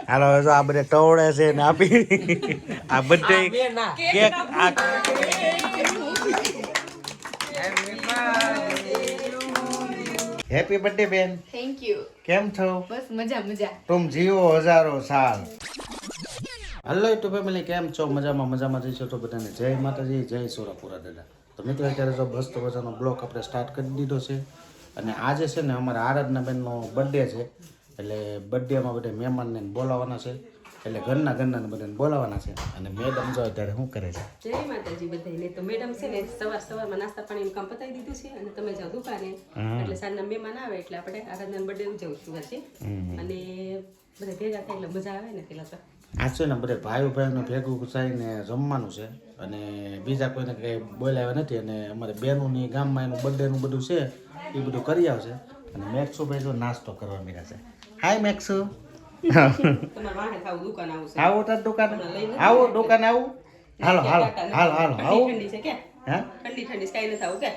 હાલો જો આ બધે ટવડે છે ને આપી આ બધે કેક હેપી બર્થડે બેન. Thank you. કેમ છો? બસ મજા મજા. तुम જીવો હજારો સાલ. હલો યુટ્યુબ ફેમિલી, કેમ છો? મજામાં જઈશો તો બધાને જય માતાજી, જય સોરાપુરા દાદા. તો મિત્રો અત્યારે જો મસ્ત મજાનો બ્લોગ આપણે સ્ટાર્ટ કરી દીધો છે અને આજે છે ને અમારા આરાધના બેનનો બર્થડે છે. એટલે બર્થડેમાં બધા મહેમાનને બોલાવવાના છે, એટલે ઘરના બધાને બોલાવવાના છે. અને મેડમ જો અત્યારે શું કરે છે? જય માતાજી બધાને. તો મેડમ છે ને સવારમાં નાસ્તા પાણીનું કામ પતાવી દીધું છે અને તમે જાઓ દુકાને, એટલે સાંજના મહેમાન આવે એટલે આપણે આરાધનાનો બર્થડે ઉજવશું આજે. અને બધા ભેગા થાય એટલે મજા આવે ને પેલા તો. આ છે ને બધા ભાઈઓને ભેગું થઈને જમવાનું છે અને બીજા કોઈને કંઈ બોલાવ્યા નથી. અને અમારે બેનોની ગામમાં એનું બર્થડેનું બધું છે એ બધું કરી આવશે. અને મેક્સુ ભાઈ જો નાસ્તો કરવા મીરા છે. હાય મેક્સુ. તમારે વાહે થાવ દુકાન આવશે. આવો તો દુકાન આવો દુકાન આવું. હાલો ઠંડી છે કે? હા ઠંડી કાંઈ નથી આવું કે?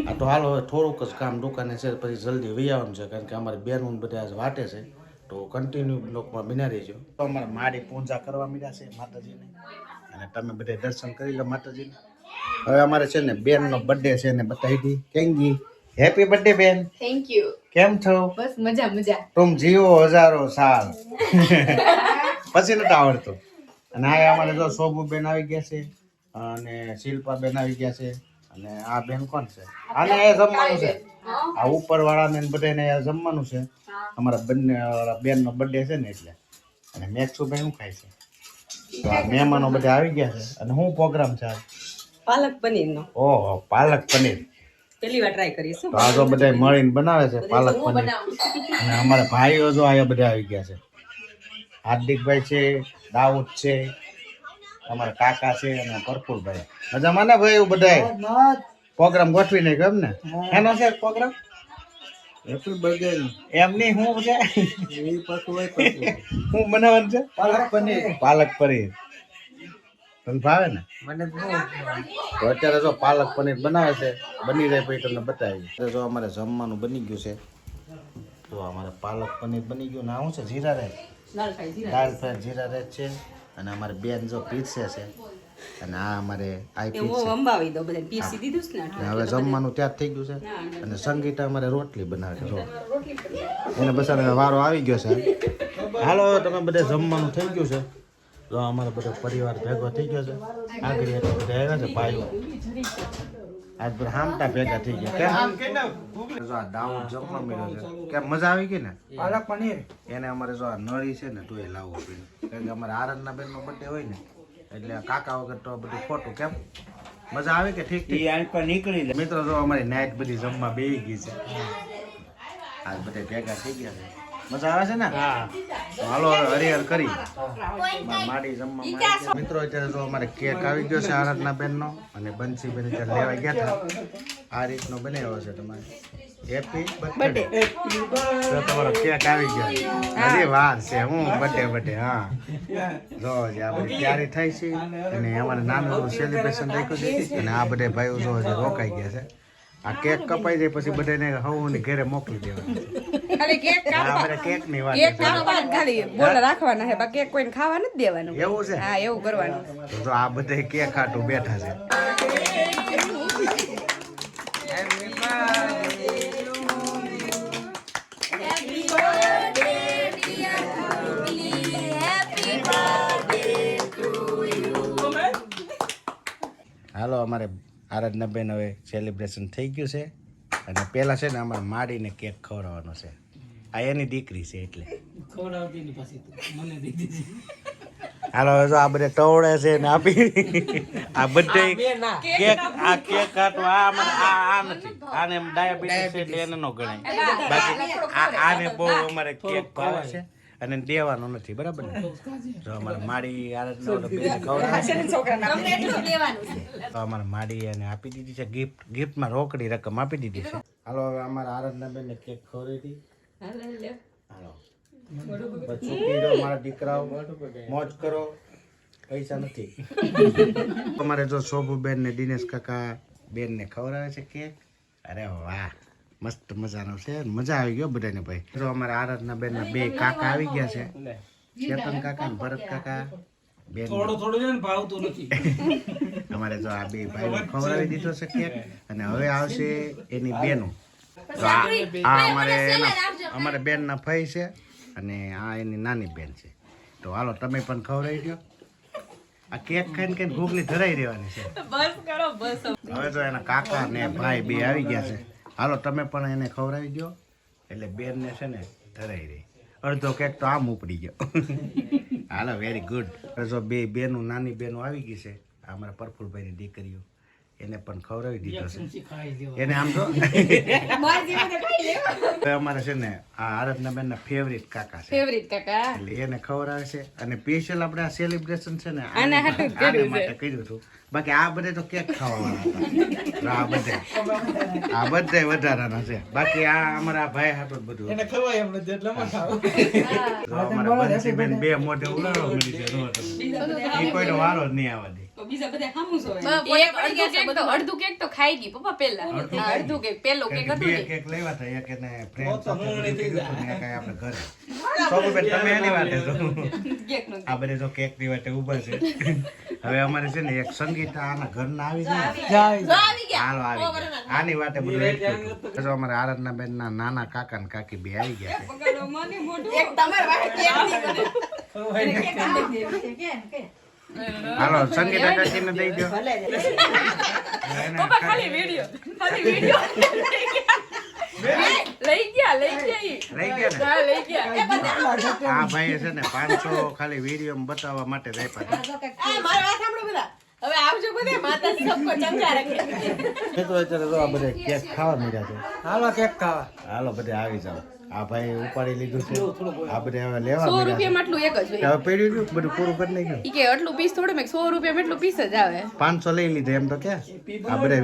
આ તો હાલો હવે થોડુંક જ કામ દુકાને છે, પછી જલ્દી વહી આવવાનું છે, કારણ કે અમારે બેનું બધા આજ વાટે છે. તો કન્ટિન્યુ બ્લોકમાં બિના રહેજો. તો અમારે મારી પૂજા કરવા મીડા છે માતાજીને, અને તમે બધા દર્શન કરી લો માતાજીને. હવે અમારે છે ને બેનનો બર્થડે છે ને બતાવી દી. કેંગી હેપી બર્થડે બેન. Thank you. કેમ છો? બસ મજા મજા. तुम જીવો હજારો સાલ. પછી નથી આવડતું. અને આ અમારે જો શોભુ બેન આવી ગયા છે અને શિલ્પા બેન આવી ગયા છે. અને આ બેન કોણ છે? આને એ જમવાનું છે. આ ઉપર વાળાને બધાને જમવાનું છે. અમારા બંને બેનનો બર્થડે છે ને એટલે. અને મેક્સુ ભાઈ શું ખાય છે? તો આ મહેમાનો બધા આવી ગયા છે. અને શું પ્રોગ્રામ છે આજ? પાલક પનીરનો. ઓહો, પાલક પનીર. પહેલી વાર ટ્રાય કરીશું. તો આ જો બધા મળીને બનાવે છે પાલક પનીર. અને અમારા ભાઈઓ જો અહીંયા બધા આવી ગયા છે. હાર્દિકભાઈ છે, દાઉદ છે, અમારા કાકા છે અને ભરપૂરભાઈ. મજામાં ને ભાઈ? બધા પ્રોગ્રામ ગોઠવી નાખ્યો એમ ને? એનો છે પ્રોગ્રામ હેપી બર્થડે એમ નહીં, શું છે શું બનાવવાનું છે? પાલક પનીર. પાલક પનીર તમને ભાવે ને? મને તો અત્યારે જો પાલક પનીર બનાવે છે, બની જાય પછી તમને બતાવી. જો અમારે જમવાનું બની ગયું છે. તો અમારે પાલક પનીર બની ગયું ને આ શું છે? જીરા રાઈસ. દાળ ફ્રાય જીરા રાઈસ છે. અને અમારે બેન જો પીરસે છે. અને આ અમારે આઈ પીરસે. અંબાવી દો બધા પીસી દીધું છે ને. હવે જમવાનું ત્યાં થઈ ગયું છે. અને સંગીતા અમારે રોટલી બનાવે છે. એને બસ વારો આવી ગયો છે. હાલો તમે બધા જમવાનું થઈ ગયું છે. તો અમારો બધો પરિવાર ભેગો થઈ ગયો છે. આગળ એટલે બધા આવ્યા છે ભાઈઓ. આજ બધા હામટા ભેગા થઈ ગયા. કેમ જો આ દાઉદ જમવા મળ્યો છે. કેમ મજા આવી ગઈ ને? પાલક પનીર એને અમારે જો આ નળી છે ને તો એ લાવવો પડે, કારણ કે અમારે આરાધના બેનનો બર્થડે હોય ને એટલે કાકા વગર તો બધું ખોટું. કેમ મજા આવે કે ઠીક નીકળી? મિત્રો જો અમારી નાઈટ બધી જમવા બેસી ગઈ છે. આજ બધા ભેગા થઈ ગયા છે. મજા આવે છે ને? તો હાલો હવે હરિહર કરી માડી જમવા. મિત્રો અત્યારે જો અમારે કેક આવી ગયો છે આરાધના બેનનો, અને બંસી બેન અત્યારે લેવા ગયા હતા. આ રીતનો બનાવ્યો છે તમારે. Happy birthday. તો તમારો કેક આવી ગયો. હજી વાર છે. હું બર્થડે હા જો હજી આ બધી તૈયારી થાય છે. અને અમારે નાનું એવું સેલિબ્રેશન રાખ્યું છે. અને આ બધા ભાઈઓ જો હજી રોકાઈ ગયા છે. આ કેક કપાઈ જાય પછી બધાને હવની ઘરે મોકલી દેવાનું. કેક ની વાત ખાલી બોલ રાખવાના છે, બાકી કેક કોઈને ખાવા નથી દેવાનું. એવું છે? હા, એવું કરવાનું. તો આ બધા કેક ખાટું બેઠા છે. હાલો અમારે આરાધનાબેન હવે સેલિબ્રેશન થઈ ગયું છે. અને પેલા છે ને અમારે માડીને કેક ખવડાવવાનો છે. આ એની દીકરી છે એટલે હાલો હવે જો આ બધા ટવડે છે ને આપી આ બધે કેક આ કેક કાટો આ નથી. આને ડાયાબિટીસ છે એટલે એને ન ગણાય. બાકી આને બહુ અમારે કેક ભાવે છે અને દેવાનો નથી, બરાબર ને? જો અમારે માડી તો અમારે માડી એને આપી દીધી છે ગિફ્ટમાં રોકડી રકમ આપી દીધી છે. હાલો હવે અમારા આરાધના બેન ને કેક ખવડાવી હતી. હાલો ચૂકી દો મારા દીકરાઓ, મોજ કરો, પૈસા નથી. અમારે જો શોભુ બેન ને દિનેશ કાકા બેન ને ખવડાવે છે કેક. અરે વાહ, મસ્ત મજાનો છે. મજા આવી ગયો બધાને ભાઈ. જો અમારા આરાધના બેન ના બે કાકા આવી ગયા છે. ચેતન કાકા ને ભરત કાકા બેન થોડું છે ને ભાવતું નથી. અમારે જો આ બે ભાઈ ખવડાવી દીધો છે કેક અને હવે આવશે એની બેનો. તો આ અમારે બેનના ફઈ છે અને આ એની નાની બેન છે. તો હાલો તમે પણ ખવડાવી દો. આ કેક ખાઈને ખાઈને ઘૂગલી ધરાઈ રહેવાની છે. બસ કરો બસ. હવે તો એના કાકા ને ભાઈ બે આવી ગયા છે. હાલો તમે પણ એને ખવડાવી દો એટલે બેન ને છે ને ધરાઈ રહી. અડધો કેક તો આમ ઉપડી ગયો. હાલો વેરી ગુડ. જો બે બેનું નાની બેનો આવી ગઈ છે. આ અમારા પરફુલભાઈની દીકરીઓ એને પણ ખવડાવી દીધો છે. એને આમ તો હવે અમારે છે ને આ આરાધના બેન ના ફેવરિટ કાકા છે. ફેવરિટ કાકા. એટલે એને ખવડાવે છે અને સ્પેશિયલ આપણે આ સેલિબ્રેશન છે ને આના હાટુ જ આને કર્યું માટે કર્યું હતું. બાકી આ બધે તો કેક ખાવાના હતા. આ બધે વધારાના છે. બાકી આ અમારા ભાઈ હાટું જ બધું એને ખવાય એમ નથી એટલે માં ખાવ. તો અમારા બંસીબેન બે મોઢે ઉલાળવા મળી છે. એ કોઈનો વારો જ નહીં આવવા દે. તો બીજા બધા સામું જોવે. એક અડધું કેક તો ખાઈ ગઈ પપ્પા પેલા. અડધું કેક પેલો કેક હતું બે ને. કેક લેવા હતા. એક એને ફ્રેન્ડ સાથે બધું કીધું હતું ને એક આ આપણે ઘરે. સોબુબેન તમે એની વાતે છો. આ બધે તો કેક ની વાતે ઉભા છે. હવે અમારે છે ને એક સંગીતા આના ઘરના આવી જાય. હાલો આવી ગયા. આની વાતે બધું એક થયું. જો અમારે આરાધના બેન ના નાના કાકા ને કાકી બે આવી ગયા છે. એક તમારા વાહે કેક હાલો સંગીતા કાકીને દઈ દો. પપ્પા ખાલી વિડિયો લઈ ગયા લઈ ગયા ને લઈ ગયા. આ ભાઈ છે ને 500 ખાલી વિડીયો બતાવવા માટે જ આપ્યા મારા વાત સાંભળો બધા. હવે આવજો બધા માતા સબકો ચંગા રાખે. છે. તો અત્યારે તો આ બધા કેક ખાવા મળ્યા છે. હાલો કેક ખાવા. હાલો બધે આવી જાવ. આ ભાઈ ઉપાડી લીધું છે. આ બધે હવે લેવા 100 મળ્યા રૂપિયામાં આટલું એક જ છે. હોય. હવે પડ્યું ગયું બધું પૂરું કરી નાખ્યું. ઈ કે આટલું પીસ થોડું મેં 100 રૂપિયામાં એટલું પીસ જ આવે. 500 લઈ લીધા એમ તો કે આ બધે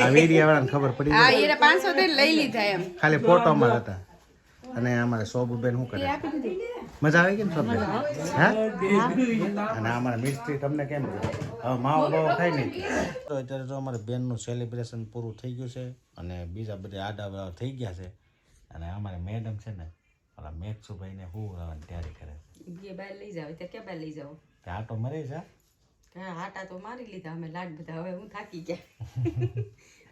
આ વીડિયા વાળાને ખબર પડી હા ગઈ. એને 500 દે લઈ લીધા એમ. ખાલી ફોટોમાં હતા. અને અમારે સોબુબેન શું કરે મજા આવી ગઈ ને સોબુબેન? હા અને અમારા મિસ્ત્રી તમને કેમ હવે માવો બાવો ખાઈ નહીં. તો અત્યારે જો અમારે બેનનું સેલિબ્રેશન પૂરું થઈ ગયું છે અને બીજા બધા આડા થઈ ગયા છે. અને અમારે મેડમ છે ને ઓલા મેઘસુભાઈને હું રહેવાની તૈયારી કરે. બે બહાર લઈ જાવ ત્યાં ક્યાં બહાર લઈ જાવ? તે આટો મરે છે. હા હાટા તો મારી લીધા અમે લાડ બધા. હવે હું થાકી ગયા.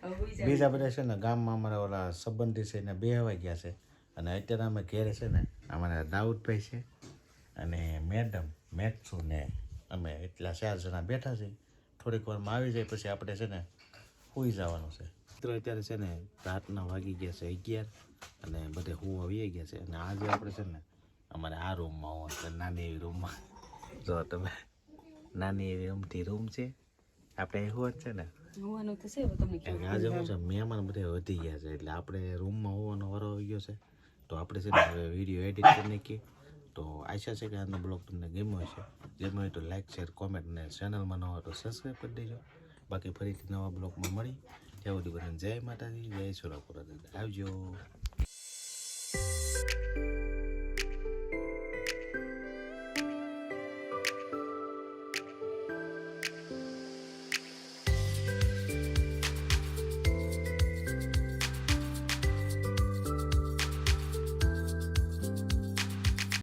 હવે હુઈ જાવ. બીજા બધા છે ને ગામમાં અમારા ઓલા સંબંધી છે ને બે હવાઈ ગયા છે. અને અત્યારે અમે ઘેરે છે ને અમારા દાઉદભાઈ છે અને મેડમ મેથસુ ને અમે એટલા 4 જણા બેઠા છીએ. થોડીક વારમાં આવી જાય પછી આપણે છે ને સૂઈ જવાનું છે. મિત્રો અત્યારે છે ને રાતના વાગી ગયા છે 11 અને બધે હું આવી ગયા છે. અને આજે આપણે છે ને અમારે આ રૂમમાં હોવાનું છે. નાની એવી રૂમમાં જો તમે નાની એવી રૂમથી રૂમ છે આપણે હોવાનું છે ને. હોવાનું તો છે તમને એટલે આજે શું છે મહેમાન બધા વધી ગયા છે એટલે આપણે રૂમમાં હોવાનો વારો આવી ગયો છે. તો આપણે છે ને હવે વિડીયો એડિટ કરી નાખીએ. તો આશા છે કે આજનો બ્લોગ તમને ગમ્યો હશે. ગમ્યો હોય તો લાઈક શેર કોમેન્ટ અને ચેનલમાં ન હોય તો સબસ્ક્રાઈબ કરી દેજો. બાકી ફરીથી નવા બ્લોગમાં મળી ત્યાં સુધી બધાને જય માતાજી જય સોલાપુરા. આવજો.